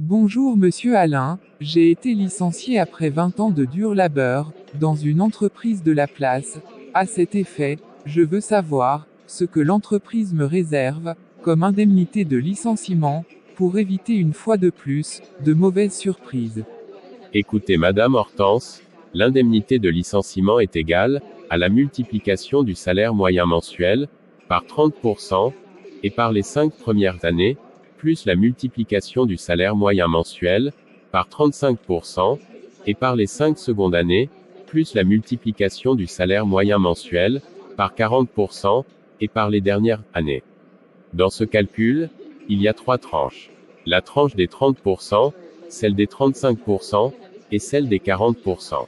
Bonjour Monsieur Alain, j'ai été licencié après 20 ans de dur labeur, dans une entreprise de la place. À cet effet, je veux savoir ce que l'entreprise me réserve comme indemnité de licenciement, pour éviter une fois de plus, de mauvaises surprises. Écoutez Madame Hortense, l'indemnité de licenciement est égale à la multiplication du salaire moyen mensuel par 30% et par les 5 premières années, plus la multiplication du salaire moyen mensuel par 35% et par les 5 secondes années, plus la multiplication du salaire moyen mensuel par 40% et par les dernières années. Dans ce calcul, il y a 3 tranches. La tranche des 30%, celle des 35% et celle des 40%.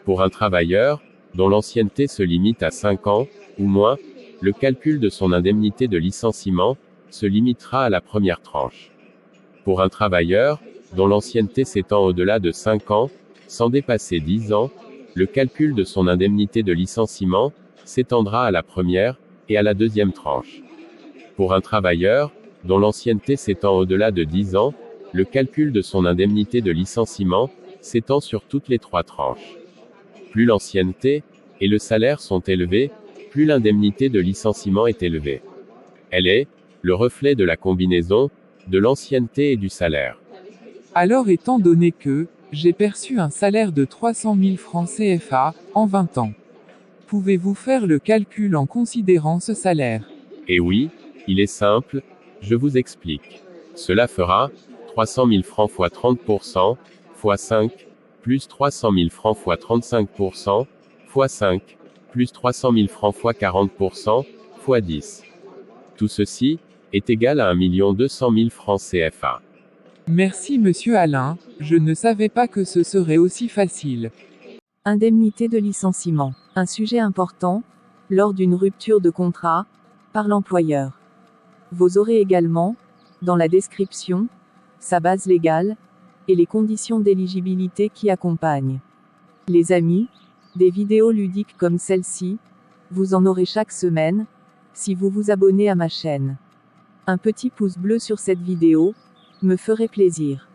Pour un travailleur, dont l'ancienneté se limite à 5 ans, ou moins, le calcul de son indemnité de licenciement se limitera à la première tranche. Pour un travailleur, dont l'ancienneté s'étend au-delà de 5 ans, sans dépasser 10 ans, le calcul de son indemnité de licenciement s'étendra à la première et à la deuxième tranche. Pour un travailleur, dont l'ancienneté s'étend au-delà de 10 ans, le calcul de son indemnité de licenciement s'étend sur toutes les 3 tranches. Plus l'ancienneté et le salaire sont élevés, plus l'indemnité de licenciement est élevée. Elle est le reflet de la combinaison de l'ancienneté et du salaire. Alors étant donné que j'ai perçu un salaire de 300 000 francs CFA en 20 ans, pouvez-vous faire le calcul en considérant ce salaire? Et oui, il est simple, je vous explique. Cela fera 300 000 francs fois 30%, fois 5, plus 300 000 francs fois 35%, fois 5, plus 300 000 francs fois 40%, fois 10. Tout ceci est égal à 1 200 000 francs CFA. Merci Monsieur Alain, je ne savais pas que ce serait aussi facile. Indemnité de licenciement. Un sujet important, lors d'une rupture de contrat, par l'employeur. Vous aurez également, dans la description, sa base légale, et les conditions d'éligibilité qui accompagnent. Les amis, des vidéos ludiques comme celle-ci, vous en aurez chaque semaine, si vous vous abonnez à ma chaîne. Un petit pouce bleu sur cette vidéo, me ferait plaisir.